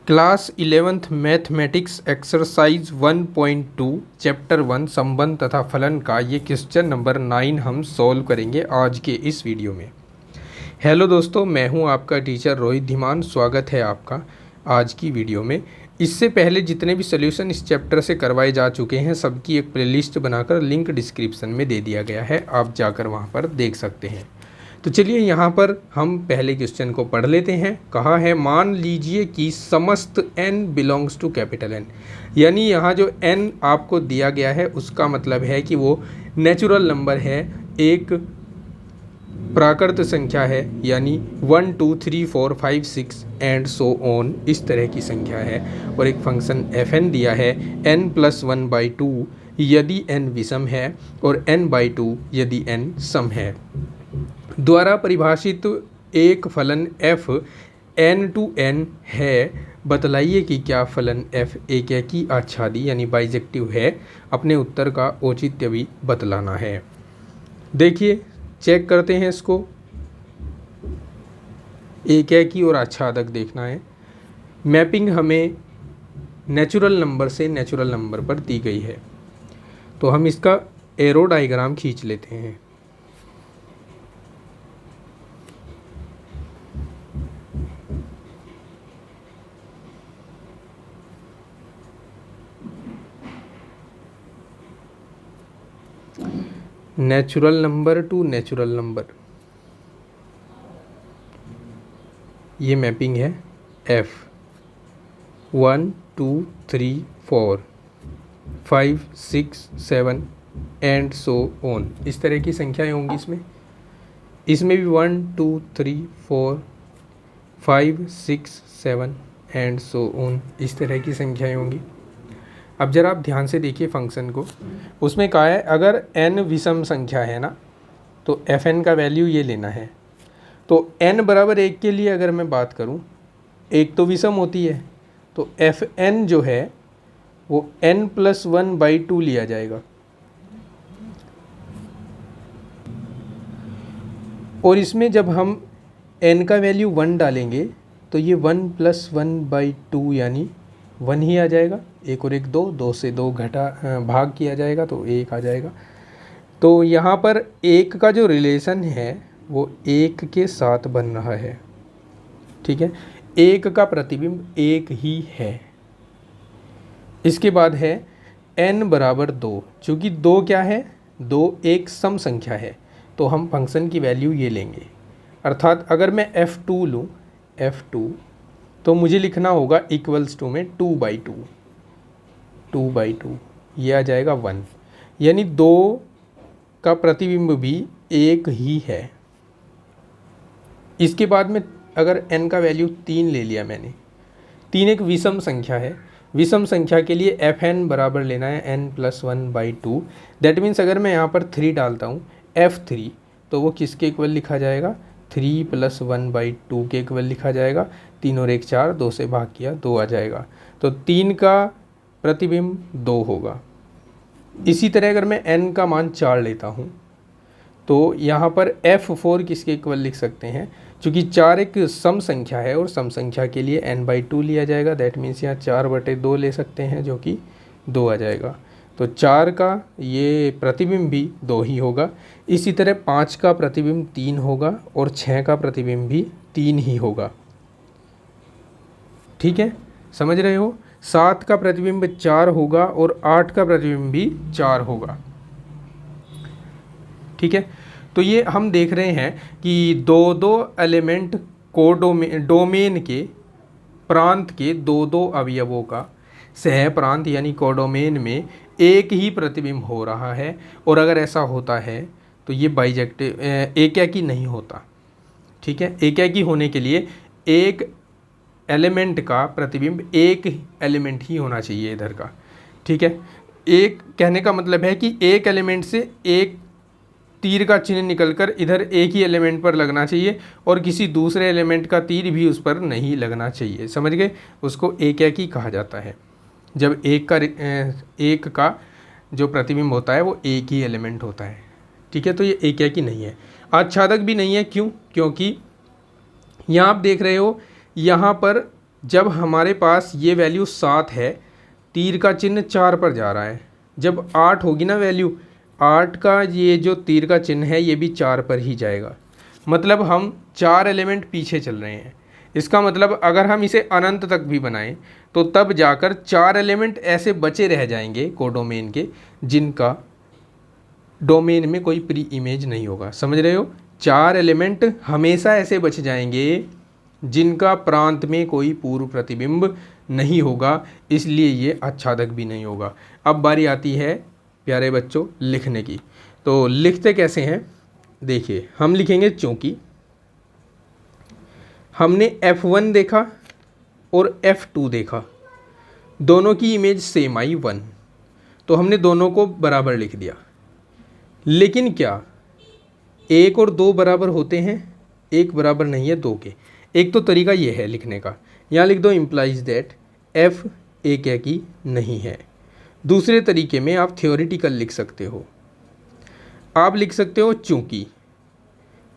Class 11th mathematics exercise 1.2 chapter 1 संबंध तथा फलन का ये क्वेश्चन नंबर 9 हम सॉल्व करेंगे आज के इस वीडियो में। हेलो दोस्तों, मैं हूं आपका टीचर रोहित धीमान। स्वागत है आपका आज की वीडियो में। इससे पहले जितने भी सॉल्यूशन इस चैप्टर से करवाए जा चुके हैं सबकी एक प्लेलिस्ट बनाकर लिंक डिस्क्रिप्शन में दे दिया गया है, आप जाकर वहां पर देख सकते हैं। तो चलिए यहाँ पर हम पहले क्वेश्चन को पढ़ लेते हैं। कहा है मान लीजिए कि समस्त n belongs to capital N, यानी यहाँ जो n आपको दिया गया है उसका मतलब है कि वो नेचुरल नंबर है, एक प्राकृत संख्या है, यानी 1 2 3 4 5 6 एंड सो ऑन, इस तरह की संख्या है। और एक फंक्शन fn दिया है n+1/2 यदि n विषम है और n/2 यदि n सम है। द्वारा परिभाषित एक फलन f n है। बतलाइए कि क्या फलन f एकैकी आच्छादी यानी बाइजेक्टिव है। अपने उत्तर का औचित्य भी बतलाना है। देखिए, चेक करते हैं इसको। एकैकी और आच्छादक देखना है। मैपिंग हमें नेचुरल नंबर से नेचुरल नंबर पर दी गई है, तो हम इसका एरो डायग्राम खींच लेते हैं। Natural number two natural number, ये मैपिंग है f 1 2 3 4 5 6 7 एंड सो ऑन, इस तरह की संख्याएं होंगी इसमें भी 1 2 3 4 5 6 7 एंड सो ऑन, इस तरह की संख्याएं होंगी। अब जरा आप ध्यान से देखिए फंक्शन को। उसमें कहा है अगर n विषम संख्या है ना, तो fn का वैल्यू ये लेना है। तो n बराबर 1 के लिए अगर मैं बात करूं, एक तो विषम होती है, तो fn जो है वो n+1/2 लिया जाएगा। और इसमें जब हम n का वैल्यू 1 डालेंगे तो ये 1+1/2 यानी 1 ही आ जाएगा। एक और एक 2, 2 से 2 भाग किया जाएगा तो 1 आ जाएगा। तो यहाँ पर 1 का जो रिलेशन है वो 1 के साथ बन रहा है, ठीक है। 1 का प्रतिबिंब 1 ही है। इसके बाद है n बराबर 2, चूँकि 2 क्या है, 2 एक सम संख्या है, तो हम फंक्शन की वैल्यू ये लेंगे। अर्थात अगर मैं f2 लूँ, f2, तो मुझे लिखना होगा इक्वल्स टू में 2/2, 2/2 ये आ जाएगा 1, यानी 2 का प्रतिबिंब भी 1 ही है। इसके बाद में अगर n का वैल्यू 3 ले लिया मैंने, 3 एक विषम संख्या है। विषम संख्या के लिए fn बराबर लेना है n+1/2। दैट मीन्स अगर मैं यहाँ पर 3 डालता हूँ f3, तो वो किसके इक्वल लिखा जाएगा, 3+1/2 के इक्वल लिखा जाएगा। 3 और 1 4, 2 से भाग किया 2 आ जाएगा। तो 3 का प्रतिबिंब 2 होगा। इसी तरह अगर मैं n का मान 4 लेता हूँ, तो यहाँ पर f4 किसके इक्वल लिख सकते हैं, चूँकि 4 एक सम संख्या है और सम संख्या के लिए n/2 लिया जाएगा। दैट मीन्स यहाँ 4/2 ले सकते हैं, जो कि 2 आ जाएगा। तो 4 का ये प्रतिबिंब भी 2 ही होगा। इसी तरह 5 का प्रतिबिंब 3 होगा और 6 का प्रतिबिंब भी 3 ही होगा, ठीक है, समझ रहे हो। 7 का प्रतिबिंब 4 होगा और 8 का प्रतिबिंब भी 4 होगा, ठीक है। तो ये हम देख रहे हैं कि दो एलिमेंट को डोमेन के प्रांत के दो अवयवों का सह प्रांत यानी कोडोमेन में एक ही प्रतिबिंब हो रहा है। और अगर ऐसा होता है तो ये बाइजेक्टिव एकैकी नहीं होता, ठीक है। एकैकी होने के लिए एक एलिमेंट का प्रतिबिंब एक एलिमेंट ही होना चाहिए इधर का, ठीक है। एक कहने का मतलब है कि एक एलिमेंट से एक तीर का चिन्ह निकलकर इधर एक ही एलिमेंट पर लगना चाहिए और किसी दूसरे एलिमेंट का तीर भी उस पर नहीं लगना चाहिए, समझ गए। उसको एकैकी कहा जाता है जब एक का जो प्रतिबिंब होता है वो एक ही एलिमेंट होता है, ठीक है। तो ये एकैकी नहीं है, आच्छादक भी नहीं है। क्यों? क्योंकि यहाँ आप देख रहे हो, यहाँ पर जब हमारे पास ये वैल्यू 7 है, तीर का चिन्ह 4 पर जा रहा है। जब 8 होगी ना वैल्यू, 8 का ये जो तीर का चिन्ह है ये भी 4 पर ही जाएगा। मतलब हम 4 एलिमेंट पीछे चल रहे हैं। इसका मतलब अगर हम इसे अनंत तक भी बनाएं तो तब जाकर 4 एलिमेंट ऐसे बचे रह जाएंगे कोडोमेन के, जिनका डोमेन में कोई प्री इमेज नहीं होगा। समझ रहे हो? 4 एलिमेंट हमेशा ऐसे बच जाएंगे जिनका प्रांत में कोई पूर्व प्रतिबिंब नहीं होगा, इसलिए ये आच्छादक भी नहीं होगा। अब बारी आती है प्यारे बच्चों लिखने की। तो लिखते कैसे हैं देखिए, हम लिखेंगे चूँकि हमने F1 देखा और F2 देखा, दोनों की इमेज सेम आई 1, तो हमने दोनों को बराबर लिख दिया। लेकिन क्या 1 और 2 बराबर होते हैं? 1 बराबर नहीं है 2 के। एक तो तरीका ये है लिखने का, यहाँ लिख दो इम्प्लाइज दैट F एक की नहीं है। दूसरे तरीके में आप थियोरिटिकल लिख सकते हो। आप लिख सकते हो चूँकि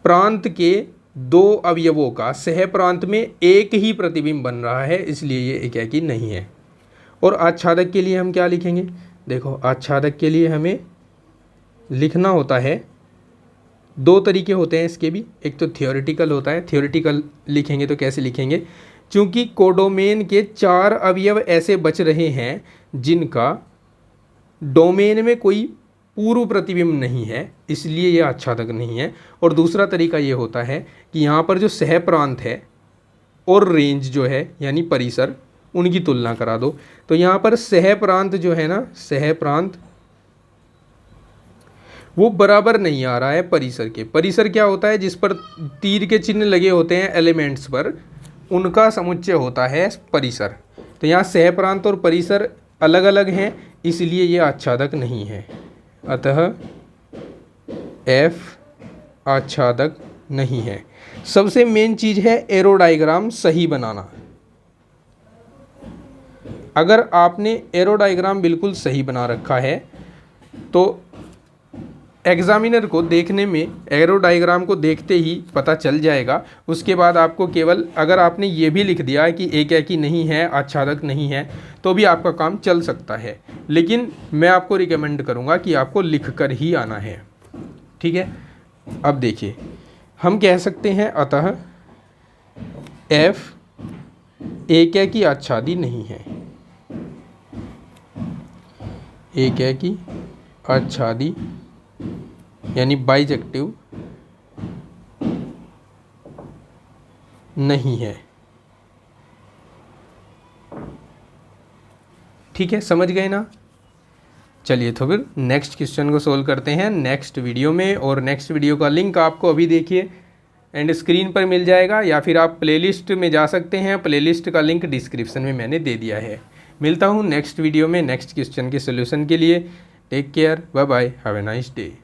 प्रांत के 2 अवयवों का सह प्रांत में एक ही प्रतिबिंब बन रहा है, इसलिए ये एक की नहीं है। और आच्छादक के लिए हम क्या लिखेंगे? देखो, आच्छादक के लिए हमें लिखना होता है, 2 तरीके होते हैं इसके भी। एक तो थियोरिटिकल होता है। थियोरिटिकल लिखेंगे तो कैसे लिखेंगे? चूँकि कोडोमेन के 4 अवयव ऐसे बच रहे हैं जिनका डोमेन में कोई पूर्व प्रतिबिंब नहीं है, इसलिए यह आच्छादक नहीं है। और दूसरा तरीका ये होता है कि यहाँ पर जो सह प्रांत है और रेंज जो है यानी परिसर, उनकी तुलना करा दो। तो यहाँ पर सह प्रांत जो है ना, सह प्रांत वो बराबर नहीं आ रहा है परिसर के। परिसर क्या होता है? जिस पर तीर के चिन्ह लगे होते हैं एलिमेंट्स पर, उनका समुच्चय होता है परिसर। तो यहाँ सह प्रांत और परिसर अलग अलग हैं, इसलिए ये आच्छादक नहीं है। अतः F आच्छादक नहीं है। सबसे मेन चीज़ है एरो डायग्राम सही बनाना। अगर आपने एरो डायग्राम बिल्कुल सही बना रखा है तो एग्जामिनर को देखने में एरो डायग्राम को देखते ही पता चल जाएगा। उसके बाद आपको केवल, अगर आपने ये भी लिख दिया कि एक ही नहीं है, आच्छादक नहीं है, तो भी आपका काम चल सकता है। लेकिन मैं आपको रिकमेंड करूँगा कि आपको लिख कर ही आना है। ठीक है? अब देखिए, हम कह सकते हैं अतः F एक की आच्छादी नहीं है। एक की आच्छादी यानी बाइजेक्टिव नहीं है। ठीक है, समझ गए ना? चलिए तो फिर नेक्स्ट क्वेश्चन को सोल्व करते हैं नेक्स्ट वीडियो में। और नेक्स्ट वीडियो का लिंक आपको अभी देखिए एंड स्क्रीन पर मिल जाएगा, या फिर आप प्लेलिस्ट में जा सकते हैं। प्लेलिस्ट का लिंक डिस्क्रिप्शन में मैंने दे दिया है। मिलता हूँ नेक्स्ट वीडियो में नेक्स्ट क्वेश्चन के सोल्यूशन के लिए। Take care, bye bye, have a nice day.